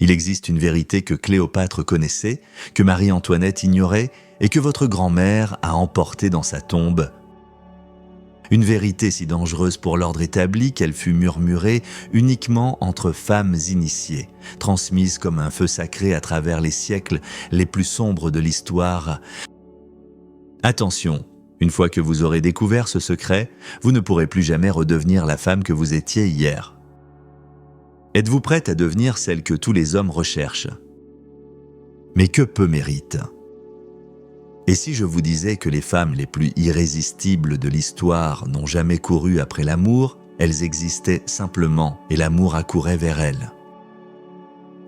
Il existe une vérité que Cléopâtre connaissait, que Marie-Antoinette ignorait et que votre grand-mère a emportée dans sa tombe. Une vérité si dangereuse pour l'ordre établi qu'elle fut murmurée uniquement entre femmes initiées, transmise comme un feu sacré à travers les siècles les plus sombres de l'histoire. Attention, une fois que vous aurez découvert ce secret, vous ne pourrez plus jamais redevenir la femme que vous étiez hier. Êtes-vous prête à devenir celle que tous les hommes recherchent? Mais que peu méritent. Et si je vous disais que les femmes les plus irrésistibles de l'histoire n'ont jamais couru après l'amour, elles existaient simplement et l'amour accourait vers elles.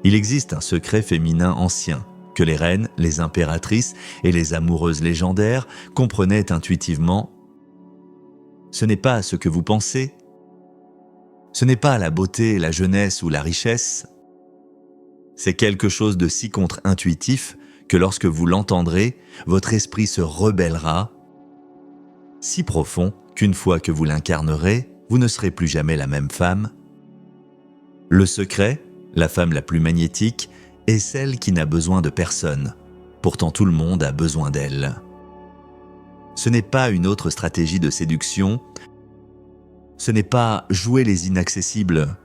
Il existe un secret féminin ancien que les reines, les impératrices et les amoureuses légendaires comprenaient intuitivement. Ce n'est pas ce que vous pensez. Ce n'est pas la beauté, la jeunesse ou la richesse. C'est quelque chose de si contre-intuitif que lorsque vous l'entendrez, votre esprit se rebellera, si profond qu'une fois que vous l'incarnerez, vous ne serez plus jamais la même femme. Le secret, la femme la plus magnétique, est celle qui n'a besoin de personne. Pourtant tout le monde a besoin d'elle. Ce n'est pas une autre stratégie de séduction, ce n'est pas jouer les inaccessibles.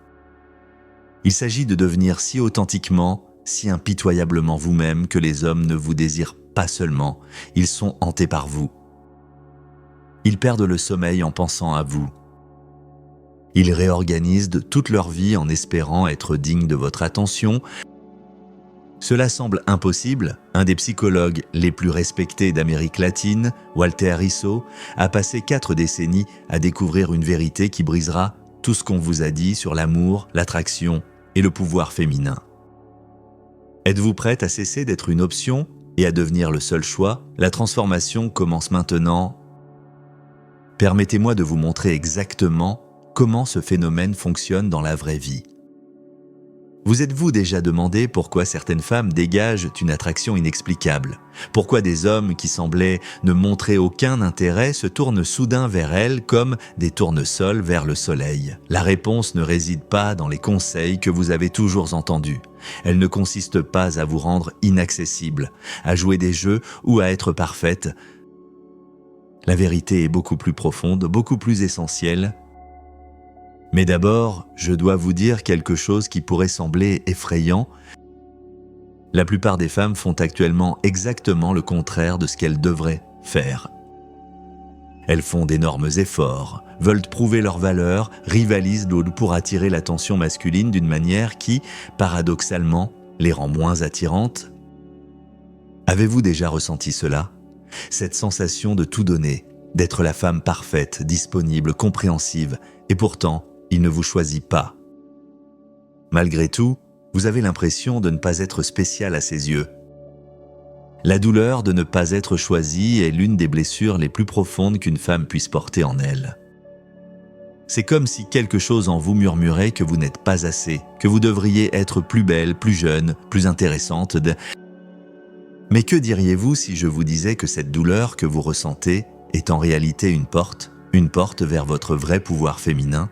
Il s'agit de devenir si authentiquement, si impitoyablement vous-même que les hommes ne vous désirent pas seulement, ils sont hantés par vous. Ils perdent le sommeil en pensant à vous. Ils réorganisent de toute leur vie en espérant être dignes de votre attention. Cela semble impossible. Un des psychologues les plus respectés d'Amérique latine, Walter Rizzo, a passé 4 décennies à découvrir une vérité qui brisera tout ce qu'on vous a dit sur l'amour, l'attraction et le pouvoir féminin. Êtes-vous prête à cesser d'être une option et à devenir le seul choix? La transformation commence maintenant. Permettez-moi de vous montrer exactement comment ce phénomène fonctionne dans la vraie vie. Vous êtes-vous déjà demandé pourquoi certaines femmes dégagent une attraction inexplicable? Pourquoi des hommes qui semblaient ne montrer aucun intérêt se tournent soudain vers elles comme des tournesols vers le soleil? La réponse ne réside pas dans les conseils que vous avez toujours entendus. Elle ne consiste pas à vous rendre inaccessible, à jouer des jeux ou à être parfaite. La vérité est beaucoup plus profonde, beaucoup plus essentielle. Mais d'abord, je dois vous dire quelque chose qui pourrait sembler effrayant. La plupart des femmes font actuellement exactement le contraire de ce qu'elles devraient faire. Elles font d'énormes efforts, veulent prouver leur valeur, rivalisent pour attirer l'attention masculine d'une manière qui, paradoxalement, les rend moins attirantes. Avez-vous déjà ressenti cela? Cette sensation de tout donner, d'être la femme parfaite, disponible, compréhensive, et pourtant, il ne vous choisit pas. Malgré tout, vous avez l'impression de ne pas être spécial à ses yeux. La douleur de ne pas être choisie est l'une des blessures les plus profondes qu'une femme puisse porter en elle. C'est comme si quelque chose en vous murmurait que vous n'êtes pas assez, que vous devriez être plus belle, plus jeune, plus intéressante. Mais que diriez-vous si je vous disais que cette douleur que vous ressentez est en réalité une porte vers votre vrai pouvoir féminin?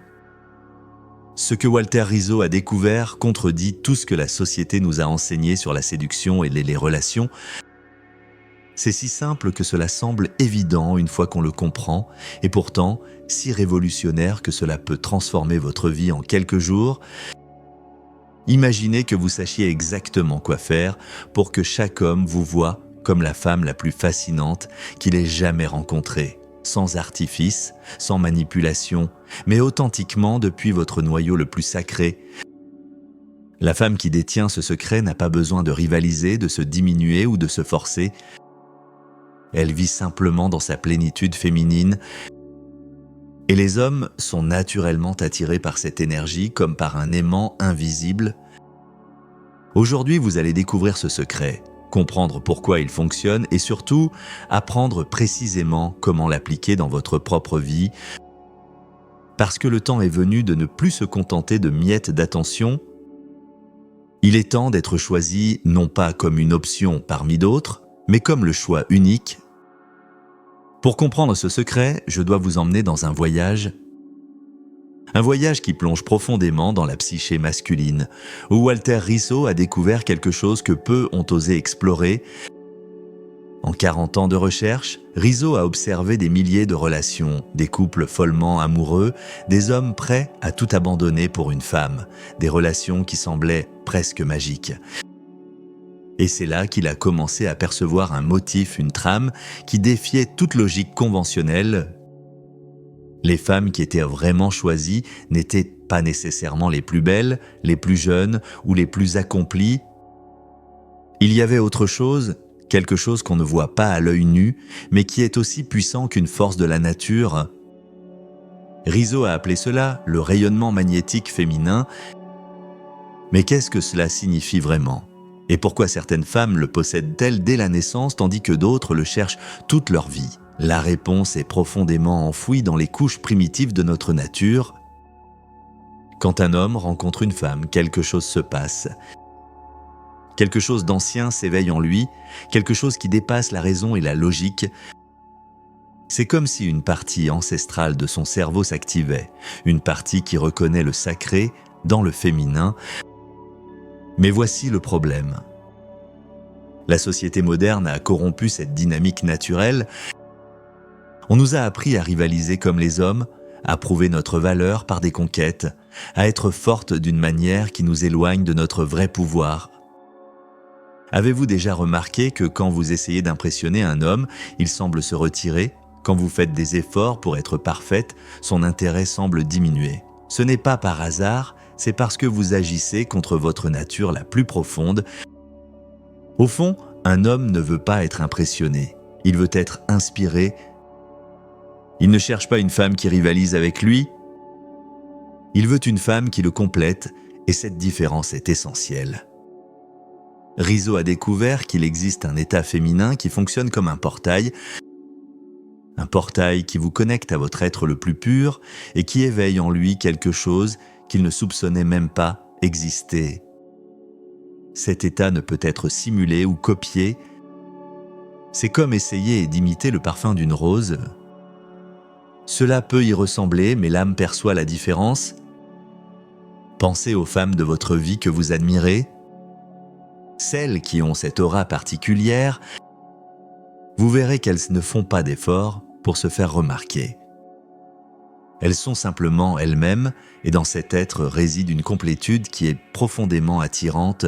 Ce que Walter Rizzo a découvert contredit tout ce que la société nous a enseigné sur la séduction et les relations. C'est si simple que cela semble évident une fois qu'on le comprend, et pourtant si révolutionnaire que cela peut transformer votre vie en quelques jours. Imaginez que vous sachiez exactement quoi faire pour que chaque homme vous voie comme la femme la plus fascinante qu'il ait jamais rencontrée. Sans artifice, sans manipulation, mais authentiquement depuis votre noyau le plus sacré. La femme qui détient ce secret n'a pas besoin de rivaliser, de se diminuer ou de se forcer. Elle vit simplement dans sa plénitude féminine. Et les hommes sont naturellement attirés par cette énergie comme par un aimant invisible. Aujourd'hui, vous allez découvrir ce secret, comprendre pourquoi il fonctionne et surtout apprendre précisément comment l'appliquer dans votre propre vie. Parce que le temps est venu de ne plus se contenter de miettes d'attention. Il est temps d'être choisi non pas comme une option parmi d'autres, mais comme le choix unique. Pour comprendre ce secret, je dois vous emmener dans un voyage. Un voyage qui plonge profondément dans la psyché masculine, où Walter Rizzo a découvert quelque chose que peu ont osé explorer. En 40 ans de recherche, Rizzo a observé des milliers de relations, des couples follement amoureux, des hommes prêts à tout abandonner pour une femme, des relations qui semblaient presque magiques. Et c'est là qu'il a commencé à percevoir un motif, une trame qui défiait toute logique conventionnelle. Les femmes qui étaient vraiment choisies n'étaient pas nécessairement les plus belles, les plus jeunes ou les plus accomplies. Il y avait autre chose, quelque chose qu'on ne voit pas à l'œil nu, mais qui est aussi puissant qu'une force de la nature. Rizzo a appelé cela le rayonnement magnétique féminin. Mais qu'est-ce que cela signifie vraiment ? Et pourquoi certaines femmes le possèdent-elles dès la naissance tandis que d'autres le cherchent toute leur vie ? La réponse est profondément enfouie dans les couches primitives de notre nature. Quand un homme rencontre une femme, quelque chose se passe. Quelque chose d'ancien s'éveille en lui, quelque chose qui dépasse la raison et la logique. C'est comme si une partie ancestrale de son cerveau s'activait, une partie qui reconnaît le sacré dans le féminin. Mais voici le problème. La société moderne a corrompu cette dynamique naturelle. On nous a appris à rivaliser comme les hommes, à prouver notre valeur par des conquêtes, à être fortes d'une manière qui nous éloigne de notre vrai pouvoir. Avez-vous déjà remarqué que quand vous essayez d'impressionner un homme, il semble se retirer ? Quand vous faites des efforts pour être parfaite, son intérêt semble diminuer. Ce n'est pas par hasard, c'est parce que vous agissez contre votre nature la plus profonde. Au fond, un homme ne veut pas être impressionné, il veut être inspiré. Il ne cherche pas une femme qui rivalise avec lui, il veut une femme qui le complète, et cette différence est essentielle. Rizzo a découvert qu'il existe un état féminin qui fonctionne comme un portail qui vous connecte à votre être le plus pur et qui éveille en lui quelque chose qu'il ne soupçonnait même pas exister. Cet état ne peut être simulé ou copié. C'est comme essayer d'imiter le parfum d'une rose. Cela peut y ressembler, mais l'âme perçoit la différence. Pensez aux femmes de votre vie que vous admirez, celles qui ont cette aura particulière. Vous verrez qu'elles ne font pas d'efforts pour se faire remarquer. Elles sont simplement elles-mêmes, et dans cet être réside une complétude qui est profondément attirante.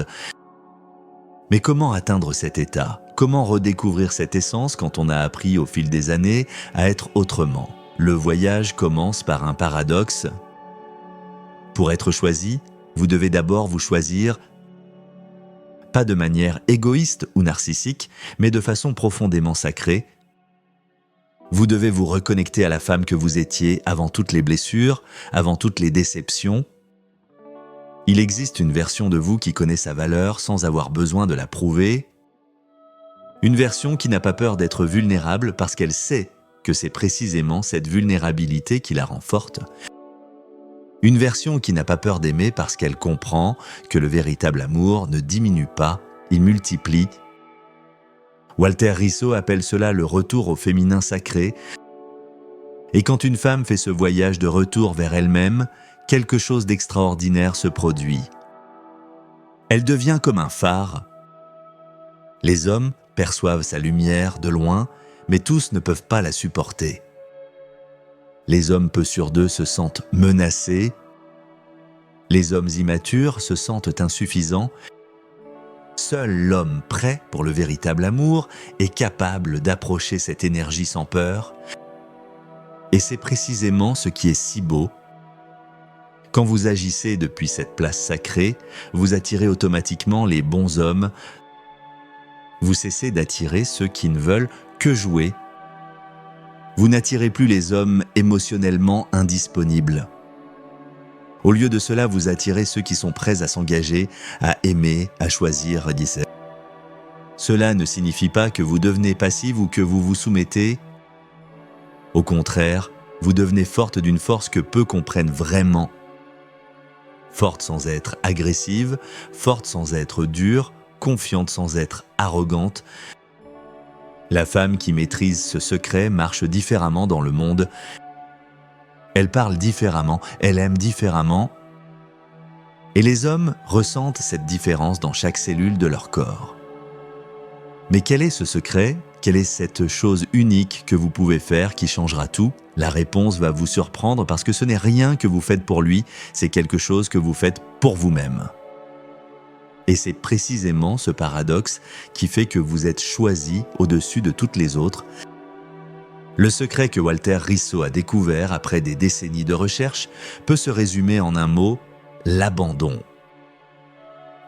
Mais comment atteindre cet état ? Comment redécouvrir cette essence quand on a appris au fil des années à être autrement ? Le voyage commence par un paradoxe. Pour être choisi, vous devez d'abord vous choisir, pas de manière égoïste ou narcissique, mais de façon profondément sacrée. Vous devez vous reconnecter à la femme que vous étiez avant toutes les blessures, avant toutes les déceptions. Il existe une version de vous qui connaît sa valeur sans avoir besoin de la prouver. Une version qui n'a pas peur d'être vulnérable parce qu'elle sait que c'est précisément cette vulnérabilité qui la rend forte. Une version qui n'a pas peur d'aimer parce qu'elle comprend que le véritable amour ne diminue pas, il multiplie. Walter Rizzo appelle cela le retour au féminin sacré. Et quand une femme fait ce voyage de retour vers elle-même, quelque chose d'extraordinaire se produit. Elle devient comme un phare. Les hommes perçoivent sa lumière de loin, mais tous ne peuvent pas la supporter. Les hommes peu sur d'eux se sentent menacés. Les hommes immatures se sentent insuffisants. Seul l'homme prêt pour le véritable amour est capable d'approcher cette énergie sans peur. Et c'est précisément ce qui est si beau. Quand vous agissez depuis cette place sacrée, vous attirez automatiquement les bons hommes. Vous cessez d'attirer ceux qui ne veulent que jouer. Vous n'attirez plus les hommes émotionnellement indisponibles. Au lieu de cela, vous attirez ceux qui sont prêts à s'engager, à aimer, à choisir, à discerner. Cela ne signifie pas que vous devenez passive ou que vous vous soumettez. Au contraire, vous devenez forte d'une force que peu comprennent vraiment. Forte sans être agressive, forte sans être dure, confiante sans être arrogante. La femme qui maîtrise ce secret marche différemment dans le monde. Elle parle différemment, elle aime différemment. Et les hommes ressentent cette différence dans chaque cellule de leur corps. Mais quel est ce secret? Quelle est cette chose unique que vous pouvez faire qui changera tout? La réponse va vous surprendre parce que ce n'est rien que vous faites pour lui, c'est quelque chose que vous faites pour vous-même. Et c'est précisément ce paradoxe qui fait que vous êtes choisi au-dessus de toutes les autres. Le secret que Walter Rizzo a découvert après des décennies de recherche peut se résumer en un mot: l'abandon.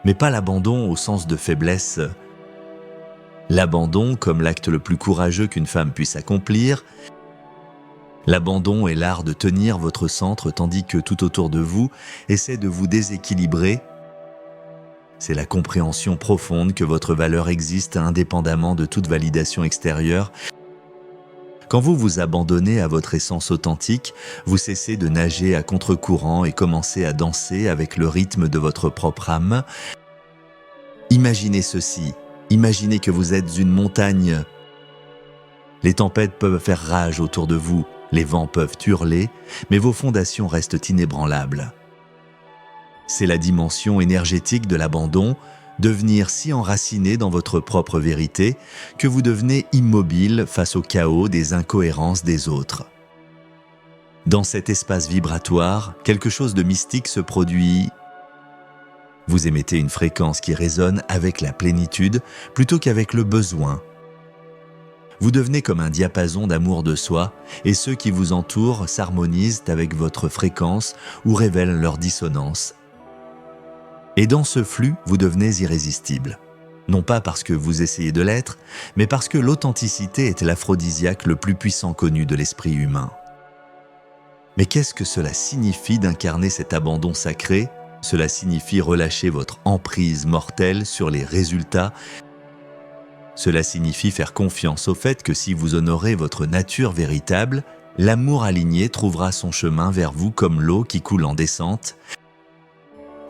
Mais pas l'abandon au sens de faiblesse. L'abandon comme l'acte le plus courageux qu'une femme puisse accomplir. L'abandon est l'art de tenir votre centre tandis que tout autour de vous essaie de vous déséquilibrer. C'est la compréhension profonde que votre valeur existe indépendamment de toute validation extérieure. Quand vous vous abandonnez à votre essence authentique, vous cessez de nager à contre-courant et commencez à danser avec le rythme de votre propre âme. Imaginez ceci, imaginez que vous êtes une montagne. Les tempêtes peuvent faire rage autour de vous, les vents peuvent hurler, mais vos fondations restent inébranlables. C'est la dimension énergétique de l'abandon, devenir si enraciné dans votre propre vérité que vous devenez immobile face au chaos des incohérences des autres. Dans cet espace vibratoire, quelque chose de mystique se produit. Vous émettez une fréquence qui résonne avec la plénitude plutôt qu'avec le besoin. Vous devenez comme un diapason d'amour de soi et ceux qui vous entourent s'harmonisent avec votre fréquence ou révèlent leur dissonance. Et dans ce flux, vous devenez irrésistible. Non pas parce que vous essayez de l'être, mais parce que l'authenticité est l'aphrodisiaque le plus puissant connu de l'esprit humain. Mais qu'est-ce que cela signifie d'incarner cet abandon sacré? Cela signifie relâcher votre emprise mortelle sur les résultats. Cela signifie faire confiance au fait que si vous honorez votre nature véritable, l'amour aligné trouvera son chemin vers vous comme l'eau qui coule en descente.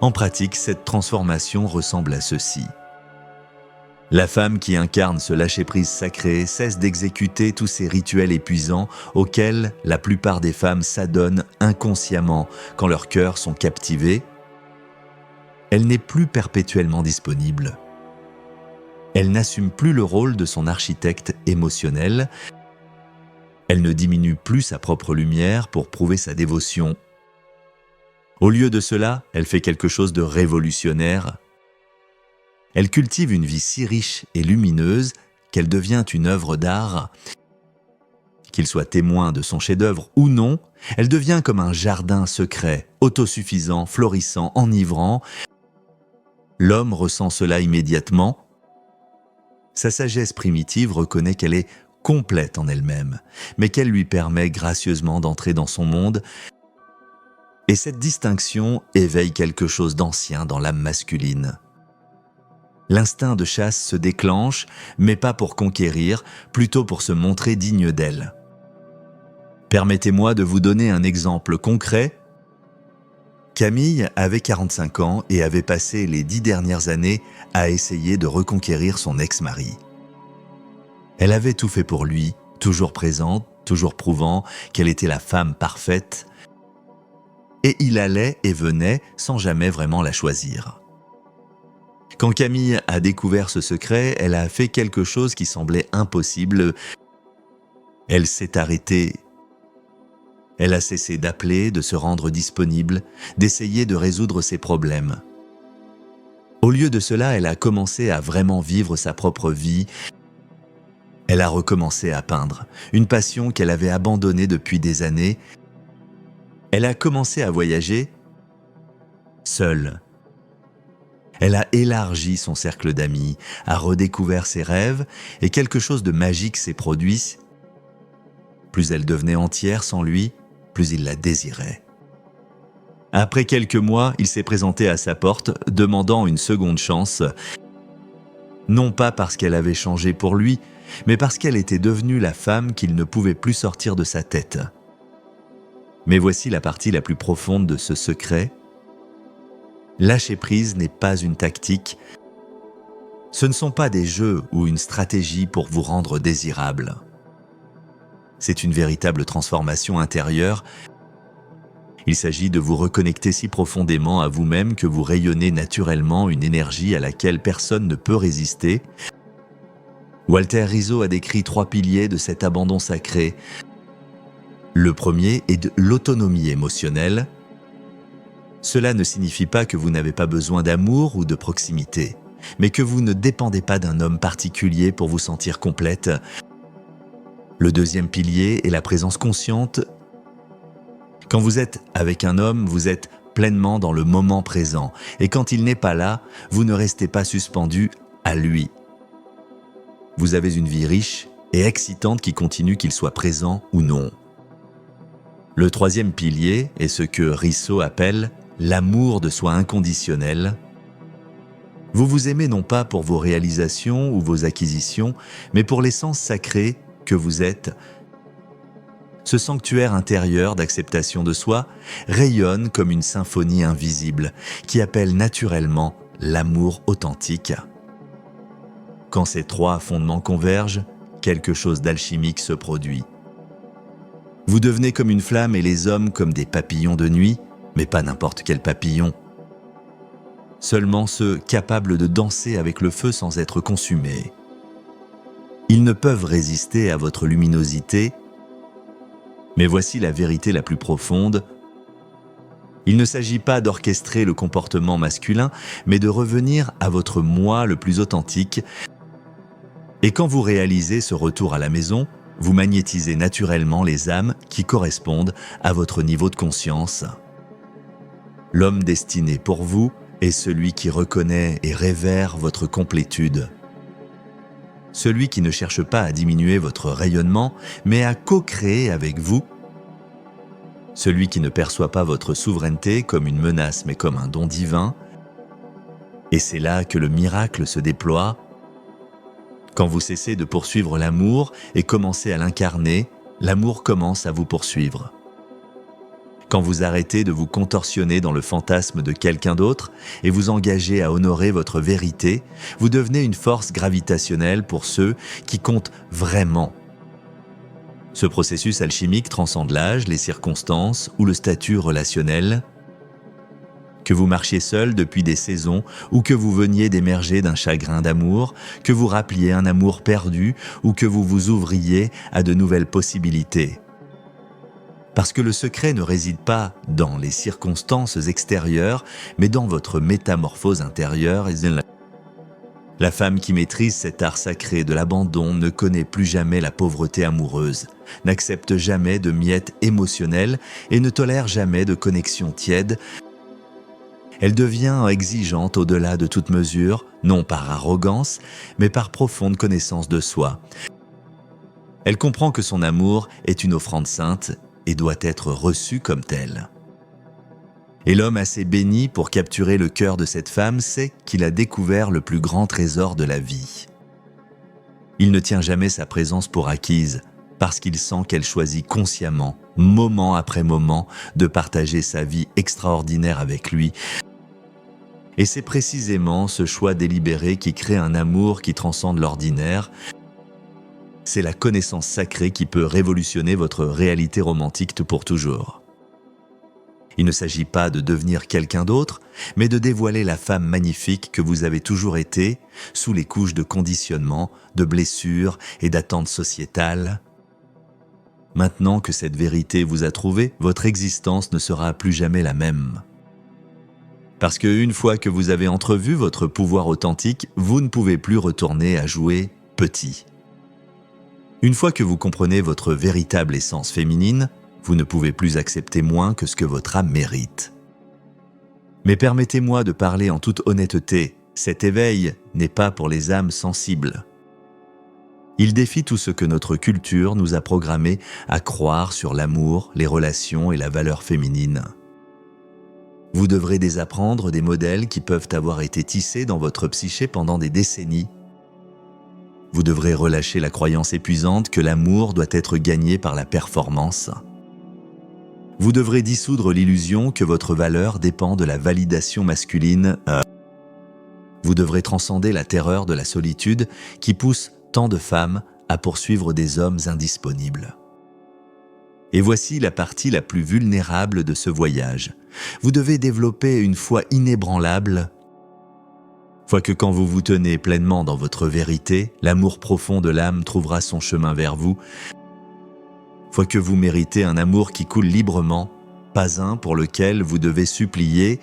En pratique, cette transformation ressemble à ceci. La femme qui incarne ce lâcher-prise sacré cesse d'exécuter tous ces rituels épuisants auxquels la plupart des femmes s'adonnent inconsciemment quand leurs cœurs sont captivés. Elle n'est plus perpétuellement disponible. Elle n'assume plus le rôle de son architecte émotionnel. Elle ne diminue plus sa propre lumière pour prouver sa dévotion. Au lieu de cela, elle fait quelque chose de révolutionnaire. Elle cultive une vie si riche et lumineuse qu'elle devient une œuvre d'art. Qu'il soit témoin de son chef-d'œuvre ou non, elle devient comme un jardin secret, autosuffisant, florissant, enivrant. L'homme ressent cela immédiatement. Sa sagesse primitive reconnaît qu'elle est complète en elle-même, mais qu'elle lui permet gracieusement d'entrer dans son monde. Et cette distinction éveille quelque chose d'ancien dans l'âme masculine. L'instinct de chasse se déclenche, mais pas pour conquérir, plutôt pour se montrer digne d'elle. Permettez-moi de vous donner un exemple concret. Camille avait 45 ans et avait passé les 10 dernières années à essayer de reconquérir son ex-mari. Elle avait tout fait pour lui, toujours présente, toujours prouvant qu'elle était la femme parfaite, et il allait et venait sans jamais vraiment la choisir. Quand Camille a découvert ce secret, elle a fait quelque chose qui semblait impossible. Elle s'est arrêtée. Elle a cessé d'appeler, de se rendre disponible, d'essayer de résoudre ses problèmes. Au lieu de cela, elle a commencé à vraiment vivre sa propre vie. Elle a recommencé à peindre, une passion qu'elle avait abandonnée depuis des années. Elle a commencé à voyager seule. Elle a élargi son cercle d'amis, a redécouvert ses rêves et quelque chose de magique s'est produit. Plus elle devenait entière sans lui, plus il la désirait. Après quelques mois, il s'est présenté à sa porte, demandant une seconde chance. Non pas parce qu'elle avait changé pour lui, mais parce qu'elle était devenue la femme qu'il ne pouvait plus sortir de sa tête. Mais voici la partie la plus profonde de ce secret. Lâcher prise n'est pas une tactique. Ce ne sont pas des jeux ou une stratégie pour vous rendre désirable. C'est une véritable transformation intérieure. Il s'agit de vous reconnecter si profondément à vous-même que vous rayonnez naturellement une énergie à laquelle personne ne peut résister. Walter Rizzo a décrit 3 piliers de cet abandon sacré. Le premier est de l'autonomie émotionnelle. Cela ne signifie pas que vous n'avez pas besoin d'amour ou de proximité, mais que vous ne dépendez pas d'un homme particulier pour vous sentir complète. Le deuxième pilier est la présence consciente. Quand vous êtes avec un homme, vous êtes pleinement dans le moment présent, et quand il n'est pas là, vous ne restez pas suspendu à lui. Vous avez une vie riche et excitante qui continue qu'il soit présent ou non. Le troisième pilier est ce que Rizzo appelle l'amour de soi inconditionnel. Vous vous aimez non pas pour vos réalisations ou vos acquisitions, mais pour l'essence sacrée que vous êtes. Ce sanctuaire intérieur d'acceptation de soi rayonne comme une symphonie invisible qui appelle naturellement l'amour authentique. Quand ces 3 fondements convergent, quelque chose d'alchimique se produit. Vous devenez comme une flamme et les hommes comme des papillons de nuit, mais pas n'importe quel papillon. Seulement ceux capables de danser avec le feu sans être consumés. Ils ne peuvent résister à votre luminosité, mais voici la vérité la plus profonde. Il ne s'agit pas d'orchestrer le comportement masculin, mais de revenir à votre moi le plus authentique. Et quand vous réalisez ce retour à la maison, vous magnétisez naturellement les âmes qui correspondent à votre niveau de conscience. L'homme destiné pour vous est celui qui reconnaît et révère votre complétude. Celui qui ne cherche pas à diminuer votre rayonnement, mais à co-créer avec vous. Celui qui ne perçoit pas votre souveraineté comme une menace, mais comme un don divin. Et c'est là que le miracle se déploie. Quand vous cessez de poursuivre l'amour et commencez à l'incarner, l'amour commence à vous poursuivre. Quand vous arrêtez de vous contorsionner dans le fantasme de quelqu'un d'autre et vous engagez à honorer votre vérité, vous devenez une force gravitationnelle pour ceux qui comptent vraiment. Ce processus alchimique transcende l'âge, les circonstances ou le statut relationnel. Que vous marchiez seul depuis des saisons ou que vous veniez d'émerger d'un chagrin d'amour, que vous rappeliez un amour perdu ou que vous vous ouvriez à de nouvelles possibilités. Parce que le secret ne réside pas dans les circonstances extérieures, mais dans votre métamorphose intérieure. La femme qui maîtrise cet art sacré de l'abandon ne connaît plus jamais la pauvreté amoureuse, n'accepte jamais de miettes émotionnelles et ne tolère jamais de connexion tiède. Elle devient exigeante au-delà de toute mesure, non par arrogance, mais par profonde connaissance de soi. Elle comprend que son amour est une offrande sainte et doit être reçu comme tel. Et l'homme assez béni pour capturer le cœur de cette femme sait qu'il a découvert le plus grand trésor de la vie. Il ne tient jamais sa présence pour acquise, parce qu'il sent qu'elle choisit consciemment, moment après moment, de partager sa vie extraordinaire avec lui. Et c'est précisément ce choix délibéré qui crée un amour qui transcende l'ordinaire. C'est la connaissance sacrée qui peut révolutionner votre réalité romantique pour toujours. Il ne s'agit pas de devenir quelqu'un d'autre, mais de dévoiler la femme magnifique que vous avez toujours été, sous les couches de conditionnement, de blessures et d'attentes sociétales. Maintenant que cette vérité vous a trouvé, votre existence ne sera plus jamais la même. Parce qu'une fois que vous avez entrevu votre pouvoir authentique, vous ne pouvez plus retourner à jouer petit. Une fois que vous comprenez votre véritable essence féminine, vous ne pouvez plus accepter moins que ce que votre âme mérite. Mais permettez-moi de parler en toute honnêteté, cet éveil n'est pas pour les âmes sensibles. Il défie tout ce que notre culture nous a programmé à croire sur l'amour, les relations et la valeur féminine. Vous devrez désapprendre des modèles qui peuvent avoir été tissés dans votre psyché pendant des décennies. Vous devrez relâcher la croyance épuisante que l'amour doit être gagné par la performance. Vous devrez dissoudre l'illusion que votre valeur dépend de la validation masculine. Vous devrez transcender la terreur de la solitude qui pousse tant de femmes à poursuivre des hommes indisponibles. Et voici la partie la plus vulnérable de ce voyage. Vous devez développer une foi inébranlable, foi que quand vous vous tenez pleinement dans votre vérité, l'amour profond de l'âme trouvera son chemin vers vous, foi que vous méritez un amour qui coule librement, pas un pour lequel vous devez supplier,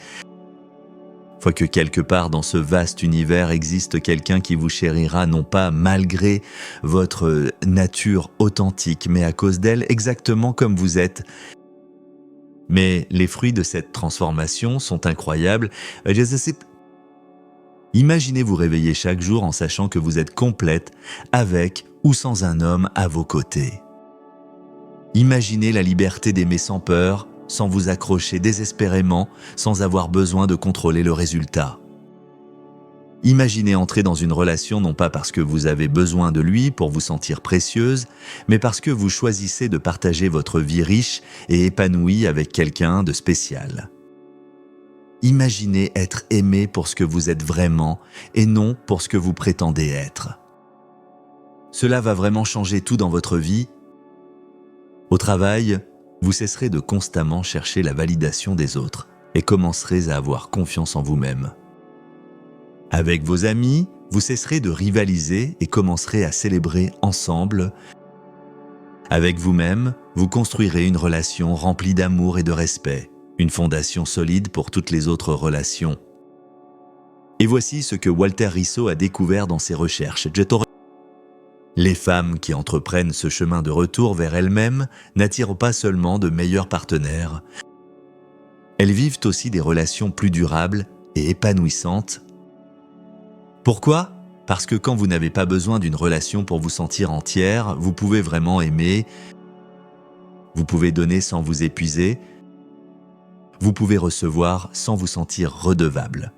fois que quelque part dans ce vaste univers existe quelqu'un qui vous chérira non pas malgré votre nature authentique, mais à cause d'elle exactement comme vous êtes. Mais les fruits de cette transformation sont incroyables. Imaginez vous réveiller chaque jour en sachant que vous êtes complète avec ou sans un homme à vos côtés. Imaginez la liberté d'aimer sans peur, sans vous accrocher désespérément, sans avoir besoin de contrôler le résultat. Imaginez entrer dans une relation non pas parce que vous avez besoin de lui pour vous sentir précieuse, mais parce que vous choisissez de partager votre vie riche et épanouie avec quelqu'un de spécial. Imaginez être aimé pour ce que vous êtes vraiment et non pour ce que vous prétendez être. Cela va vraiment changer tout dans votre vie. Au travail, vous cesserez de constamment chercher la validation des autres et commencerez à avoir confiance en vous-même. Avec vos amis, vous cesserez de rivaliser et commencerez à célébrer ensemble. Avec vous-même, vous construirez une relation remplie d'amour et de respect, une fondation solide pour toutes les autres relations. Et voici ce que Walter Rizzo a découvert dans ses recherches. Les femmes qui entreprennent ce chemin de retour vers elles-mêmes n'attirent pas seulement de meilleurs partenaires. Elles vivent aussi des relations plus durables et épanouissantes. Pourquoi ? Parce que quand vous n'avez pas besoin d'une relation pour vous sentir entière, vous pouvez vraiment aimer, vous pouvez donner sans vous épuiser, vous pouvez recevoir sans vous sentir redevable.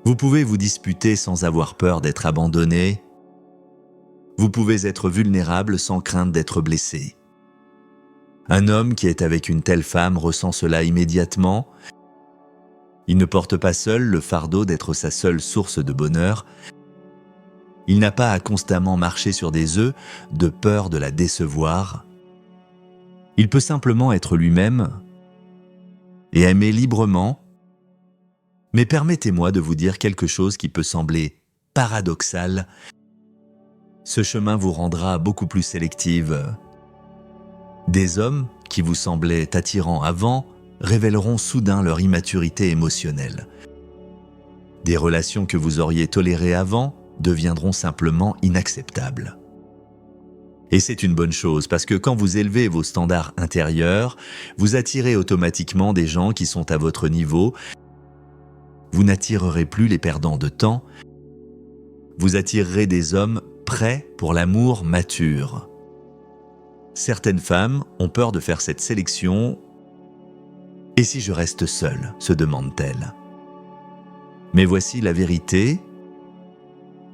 Vous pouvez vous disputer sans avoir peur d'être abandonné. Vous pouvez être vulnérable sans crainte d'être blessé. Un homme qui est avec une telle femme ressent cela immédiatement. Il ne porte pas seul le fardeau d'être sa seule source de bonheur. Il n'a pas à constamment marcher sur des œufs de peur de la décevoir. Il peut simplement être lui-même et aimer librement. Mais permettez-moi de vous dire quelque chose qui peut sembler paradoxal. Ce chemin vous rendra beaucoup plus sélective. Des hommes qui vous semblaient attirants avant révéleront soudain leur immaturité émotionnelle. Des relations que vous auriez tolérées avant deviendront simplement inacceptables. Et c'est une bonne chose parce que quand vous élevez vos standards intérieurs, vous attirez automatiquement des gens qui sont à votre niveau. Vous n'attirerez plus les perdants de temps. Vous attirerez des hommes prêts pour l'amour mature. Certaines femmes ont peur de faire cette sélection. « Et si je reste seule ?» se demandent-elles. Mais voici la vérité.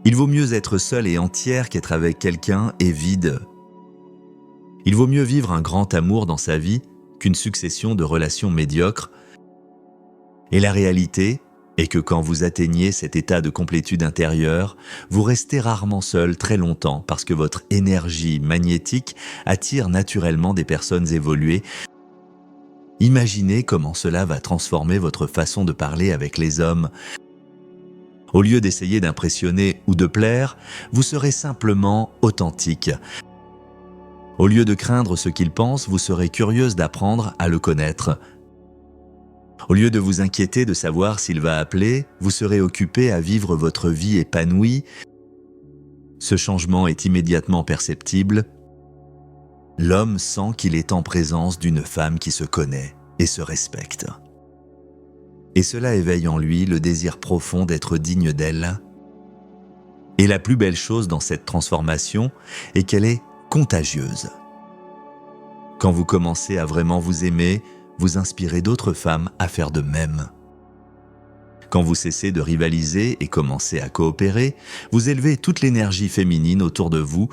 Il vaut mieux être seule et entière qu'être avec quelqu'un et vide. Il vaut mieux vivre un grand amour dans sa vie qu'une succession de relations médiocres. Et la réalité est que quand vous atteignez cet état de complétude intérieure, vous restez rarement seul très longtemps parce que votre énergie magnétique attire naturellement des personnes évoluées. Imaginez comment cela va transformer votre façon de parler avec les hommes. Au lieu d'essayer d'impressionner ou de plaire, vous serez simplement authentique. Au lieu de craindre ce qu'il pense, vous serez curieuse d'apprendre à le connaître. Au lieu de vous inquiéter de savoir s'il va appeler, vous serez occupé à vivre votre vie épanouie. Ce changement est immédiatement perceptible. L'homme sent qu'il est en présence d'une femme qui se connaît et se respecte. Et cela éveille en lui le désir profond d'être digne d'elle. Et la plus belle chose dans cette transformation est qu'elle est contagieuse. Quand vous commencez à vraiment vous aimer, vous inspirez d'autres femmes à faire de même. Quand vous cessez de rivaliser et commencez à coopérer, vous élevez toute l'énergie féminine autour de vous.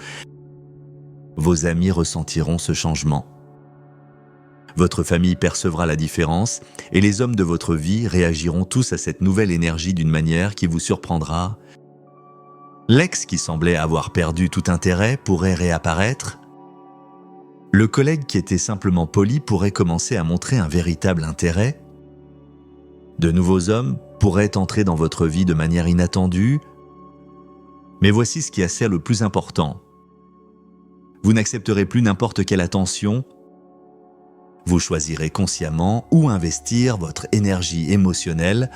Vos amis ressentiront ce changement. Votre famille percevra la différence et les hommes de votre vie réagiront tous à cette nouvelle énergie d'une manière qui vous surprendra. L'ex qui semblait avoir perdu tout intérêt pourrait réapparaître. Le collègue qui était simplement poli pourrait commencer à montrer un véritable intérêt. De nouveaux hommes pourraient entrer dans votre vie de manière inattendue. Mais voici ce qui est le plus important. Vous n'accepterez plus n'importe quelle attention. Vous choisirez consciemment où investir votre énergie émotionnelle.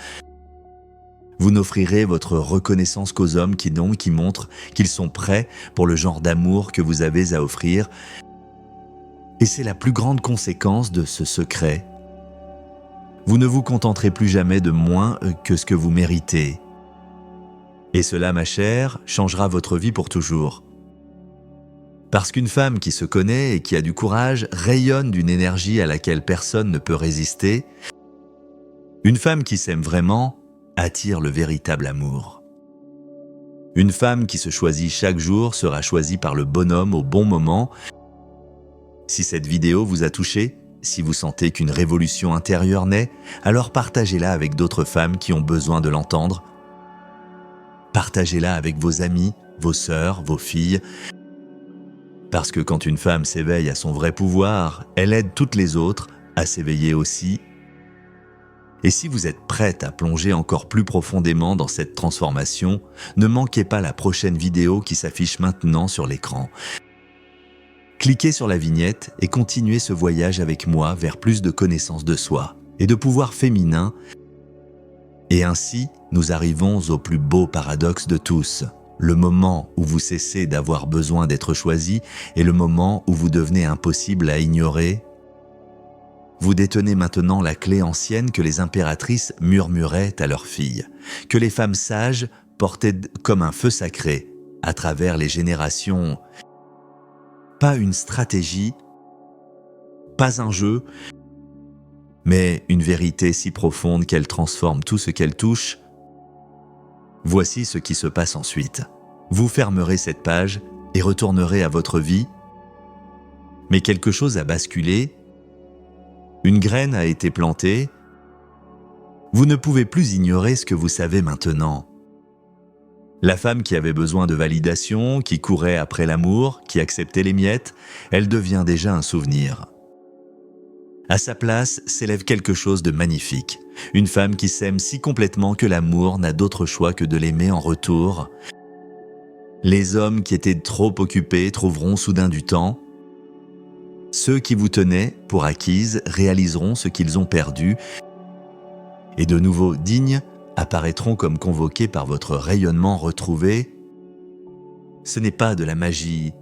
Vous n'offrirez votre reconnaissance qu'aux hommes qui montrent qu'ils sont prêts pour le genre d'amour que vous avez à offrir. Et c'est la plus grande conséquence de ce secret. Vous ne vous contenterez plus jamais de moins que ce que vous méritez. Et cela, ma chère, changera votre vie pour toujours. Parce qu'une femme qui se connaît et qui a du courage rayonne d'une énergie à laquelle personne ne peut résister. Une femme qui s'aime vraiment attire le véritable amour. Une femme qui se choisit chaque jour sera choisie par le bonhomme au bon moment. Si cette vidéo vous a touché, si vous sentez qu'une révolution intérieure naît, alors partagez-la avec d'autres femmes qui ont besoin de l'entendre. Partagez-la avec vos amis, vos sœurs, vos filles. Parce que quand une femme s'éveille à son vrai pouvoir, elle aide toutes les autres à s'éveiller aussi. Et si vous êtes prête à plonger encore plus profondément dans cette transformation, ne manquez pas la prochaine vidéo qui s'affiche maintenant sur l'écran. Cliquez sur la vignette et continuez ce voyage avec moi vers plus de connaissance de soi et de pouvoir féminin. Et ainsi, nous arrivons au plus beau paradoxe de tous. Le moment où vous cessez d'avoir besoin d'être choisi et le moment où vous devenez impossible à ignorer. Vous détenez maintenant la clé ancienne que les impératrices murmuraient à leurs filles, que les femmes sages portaient comme un feu sacré à travers les générations. Pas une stratégie, pas un jeu, mais une vérité si profonde qu'elle transforme tout ce qu'elle touche. Voici ce qui se passe ensuite. Vous fermerez cette page et retournerez à votre vie. Mais quelque chose a basculé. Une graine a été plantée. Vous ne pouvez plus ignorer ce que vous savez maintenant. La femme qui avait besoin de validation, qui courait après l'amour, qui acceptait les miettes, elle devient déjà un souvenir. À sa place s'élève quelque chose de magnifique. Une femme qui s'aime si complètement que l'amour n'a d'autre choix que de l'aimer en retour. Les hommes qui étaient trop occupés trouveront soudain du temps. Ceux qui vous tenaient pour acquises réaliseront ce qu'ils ont perdu. Et de nouveaux dignes apparaîtront comme convoqués par votre rayonnement retrouvé. Ce n'est pas de la magie,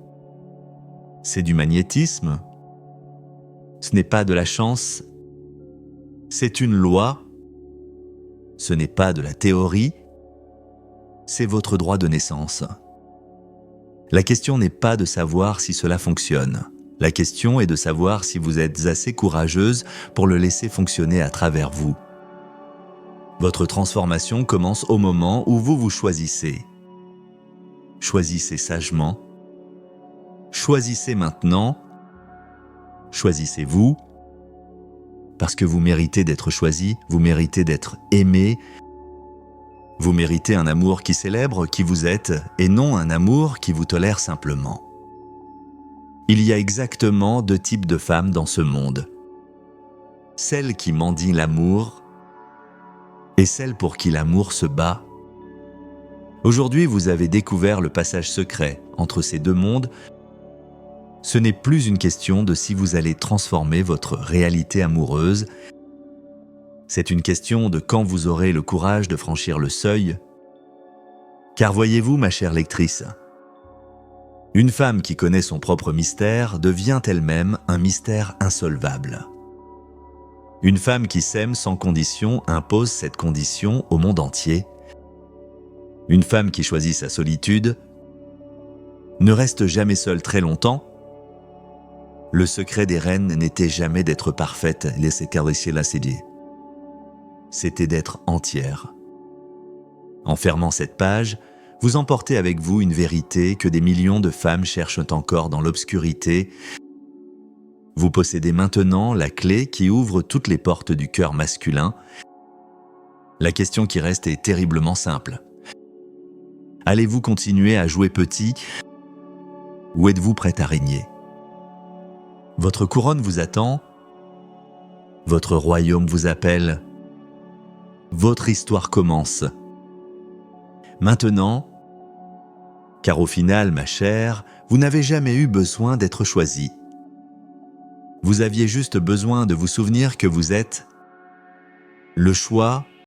c'est du magnétisme. Ce n'est pas de la chance, c'est une loi. Ce n'est pas de la théorie, c'est votre droit de naissance. La question n'est pas de savoir si cela fonctionne. La question est de savoir si vous êtes assez courageuse pour le laisser fonctionner à travers vous. Votre transformation commence au moment où vous vous choisissez. Choisissez sagement. Choisissez maintenant. Choisissez-vous. Parce que vous méritez d'être choisi, vous méritez d'être aimé. Vous méritez un amour qui célèbre qui vous êtes et non un amour qui vous tolère simplement. Il y a exactement deux types de femmes dans ce monde. Celles qui mendient l'amour et celles pour qui l'amour se bat. Aujourd'hui, vous avez découvert le passage secret entre ces deux mondes. Ce n'est plus une question de si vous allez transformer votre réalité amoureuse. C'est une question de quand vous aurez le courage de franchir le seuil. Car voyez-vous, ma chère lectrice, une femme qui connaît son propre mystère devient elle-même un mystère insolvable. Une femme qui s'aime sans condition impose cette condition au monde entier. Une femme qui choisit sa solitude ne reste jamais seule très longtemps. Le secret des reines n'était jamais d'être parfaite, c'était d'être entière. En fermant cette page, vous emportez avec vous une vérité que des millions de femmes cherchent encore dans l'obscurité. Vous possédez maintenant la clé qui ouvre toutes les portes du cœur masculin. La question qui reste est terriblement simple. Allez-vous continuer à jouer petit ou êtes-vous prête à régner ? Votre couronne vous attend, votre royaume vous appelle, votre histoire commence. Maintenant, car au final, ma chère, vous n'avez jamais eu besoin d'être choisie. Vous aviez juste besoin de vous souvenir que vous êtes le choix